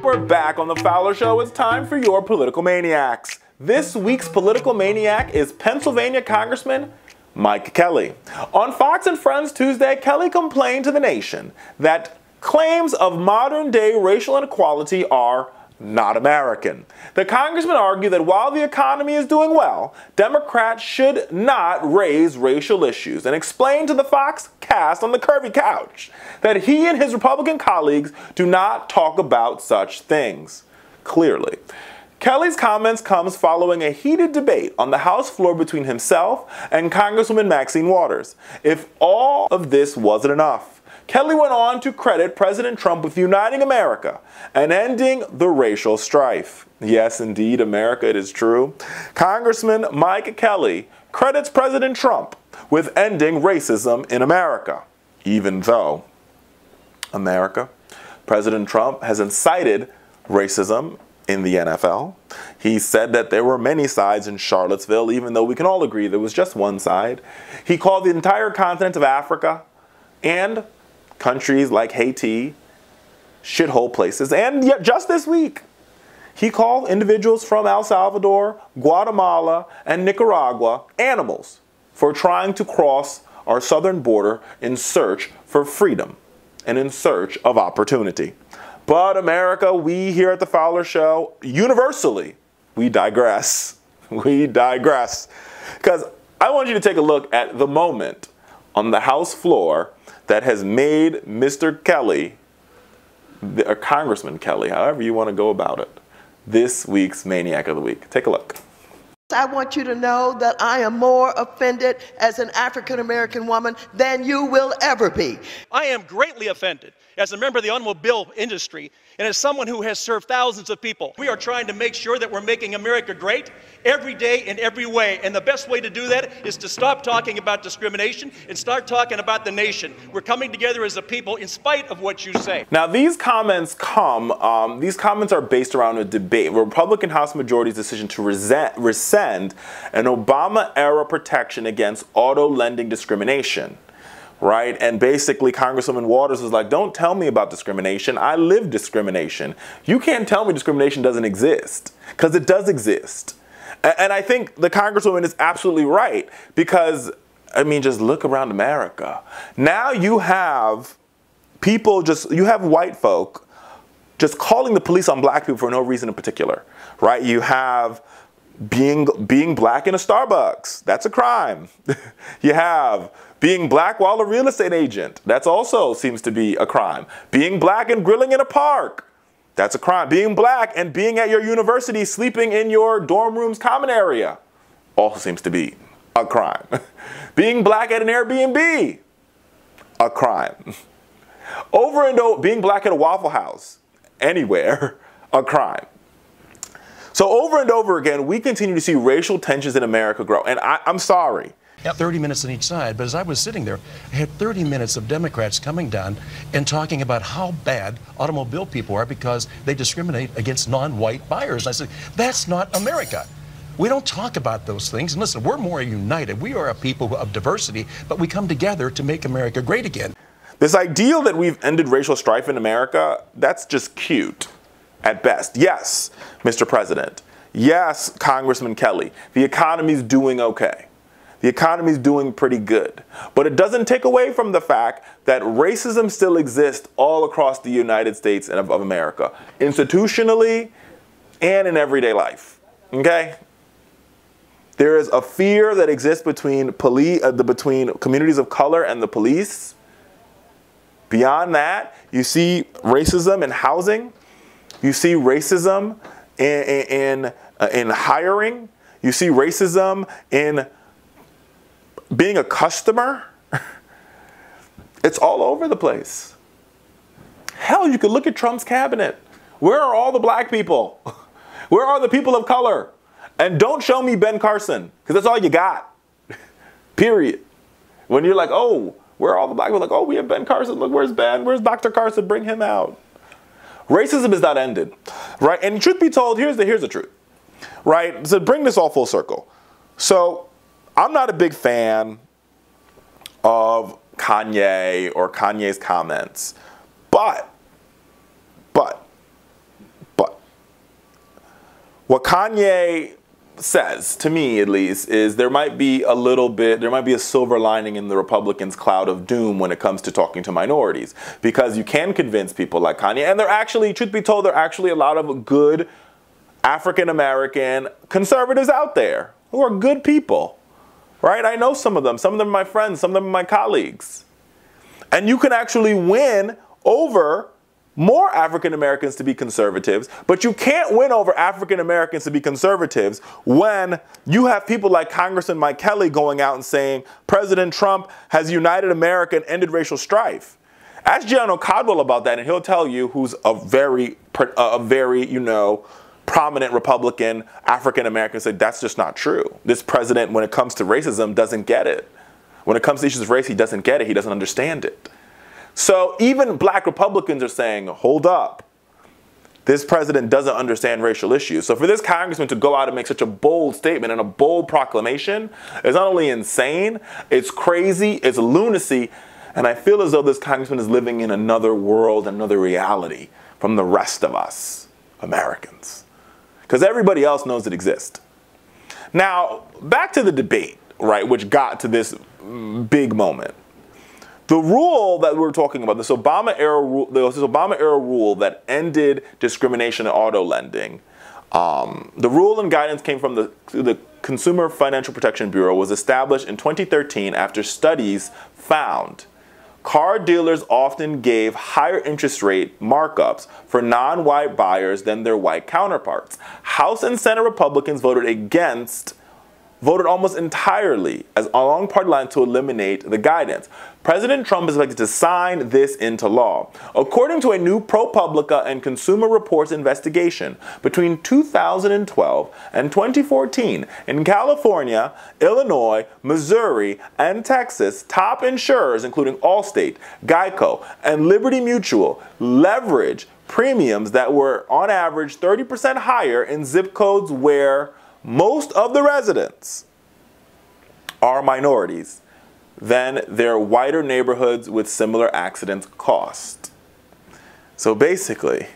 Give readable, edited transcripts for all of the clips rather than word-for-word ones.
We're back on the Fowler Show. It's time for your Political Maniacs. This week's Political Maniac is Pennsylvania Congressman Mike Kelly. On Fox and Friends Tuesday, Kelly complained to the nation that claims of modern-day racial inequality are not American. The congressman argued that while the economy is doing well, Democrats should not raise racial issues and explained to the Fox cast on the curvy couch that he and his Republican colleagues do not talk about such things. Clearly. Kelly's comments comes following a heated debate on the House floor between himself and Congresswoman Maxine Waters. If all of this wasn't enough, Kelly went on to credit President Trump with uniting America and ending the racial strife. Yes, indeed, America, it is true. Congressman Mike Kelly credits President Trump with ending racism in America, even though President Trump has incited racism in the NFL. He said that there were many sides in Charlottesville, even though we can all agree there was just one side. He called the entire continent of Africa and countries like Haiti shithole places. And yet just this week, he called individuals from El Salvador, Guatemala, and Nicaragua animals for trying to cross our southern border in search for freedom and in search of opportunity. But America, we here at the Fowler Show, universally, we digress. We digress. Because I want you to take a look at the moment on the House floor that has made Mr. Kelly, or Congressman Kelly, however you want to go about it, this week's Maniac of the Week. Take a look. I want you to know that I am more offended as an African-American woman than you will ever be. I am greatly offended as a member of the automobile industry and as someone who has served thousands of people. We are trying to make sure that we're making America great every day in every way. And the best way to do that is to stop talking about discrimination and start talking about the nation. We're coming together as a people in spite of what you say. Now these comments are based around a debate, a Republican House Majority's decision to rescind an Obama-era protection against auto lending discrimination. Right? And basically Congresswoman Waters was like, don't tell me about discrimination. I live discrimination. You can't tell me discrimination doesn't exist, because it does exist. And I think the Congresswoman is absolutely right, because, I mean, just look around America. Now you have people you have white folk just calling the police on black people for no reason in particular, right? You have being black in a Starbucks. That's a crime. You have being black while a real estate agent. That's also seems to be a crime. Being black and grilling in a park. That's a crime. Being black and being at your university sleeping in your dorm room's common area also seems to be a crime. Being black at an Airbnb, a crime. Over and over, being black at a Waffle House, anywhere, a crime. So over and over again, we continue to see racial tensions in America grow. And I'm sorry. 30 minutes on each side, but as I was sitting there, I had 30 minutes of Democrats coming down and talking about how bad automobile people are because they discriminate against non-white buyers. I said, that's not America. We don't talk about those things. And listen, we're more united. We are a people of diversity, but we come together to make America great again. This ideal that we've ended racial strife in America, that's just cute at best. Yes, Mr. President. Yes, Congressman Kelly. The economy's doing okay. The economy's doing pretty good. But it doesn't take away from the fact that racism still exists all across the United States and of America, institutionally and in everyday life. Okay? There is a fear that exists between communities of color and the police. Beyond that, you see racism in housing. You see racism in hiring. You see racism in being a customer. It's all over the place. Hell, you could look at Trump's cabinet. Where are all the black people? Where are the people of color? And don't show me Ben Carson, because that's all you got. Period. When you're like, oh, where are all the black people? Like, oh, we have Ben Carson. Look, where's Ben? Where's Dr. Carson? Bring him out. Racism is not ended, right? And truth be told, here's the truth, right? So bring this all full circle. So I'm not a big fan of Kanye or Kanye's comments, but What Kanye says, to me at least, is there might be a silver lining in the Republicans' cloud of doom when it comes to talking to minorities. Because you can convince people like Kanye, and they're actually, truth be told, there are actually a lot of good African-American conservatives out there who are good people, right? I know some of them are my friends, some of them are my colleagues. And you can actually win over more African Americans to be conservatives, but you can't win over African Americans to be conservatives when you have people like Congressman Mike Kelly going out and saying President Trump has united America and ended racial strife. Ask Gianno Caldwell about that, and he'll tell you, who's a very prominent Republican African American, say that's just not true. This president, when it comes to racism, doesn't get it. When it comes to issues of race, he doesn't get it. He doesn't understand it. So even black Republicans are saying, hold up, this president doesn't understand racial issues. So for this congressman to go out and make such a bold statement and a bold proclamation is not only insane, it's crazy, it's lunacy, and I feel as though this congressman is living in another world, another reality from the rest of us Americans. Because everybody else knows it exists. Now, back to the debate, right, which got to this big moment. The rule that we're talking about, this Obama-era rule that ended discrimination in auto lending, the rule and guidance came from the Consumer Financial Protection Bureau, was established in 2013 after studies found car dealers often gave higher interest rate markups for non-white buyers than their white counterparts. House and Senate Republicans voted almost entirely along party lines to eliminate the guidance. President Trump is expected to sign this into law. According to a new ProPublica and Consumer Reports investigation, between 2012 and 2014, in California, Illinois, Missouri, and Texas, top insurers, including Allstate, Geico, and Liberty Mutual, leveraged premiums that were on average 30% higher in zip codes where most of the residents are minorities than their whiter neighborhoods with similar accidents cost. So basically,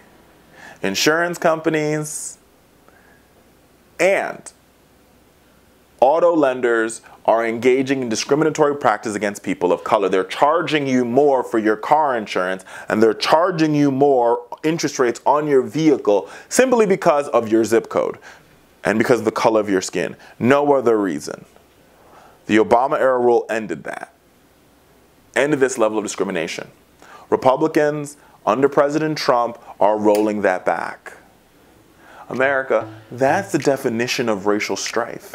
insurance companies and auto lenders are engaging in discriminatory practice against people of color. They're charging you more for your car insurance, and they're charging you more interest rates on your vehicle simply because of your zip code and because of the color of your skin. No other reason. The Obama-era rule ended that. Ended this level of discrimination. Republicans, under President Trump, are rolling that back. America, that's the definition of racial strife.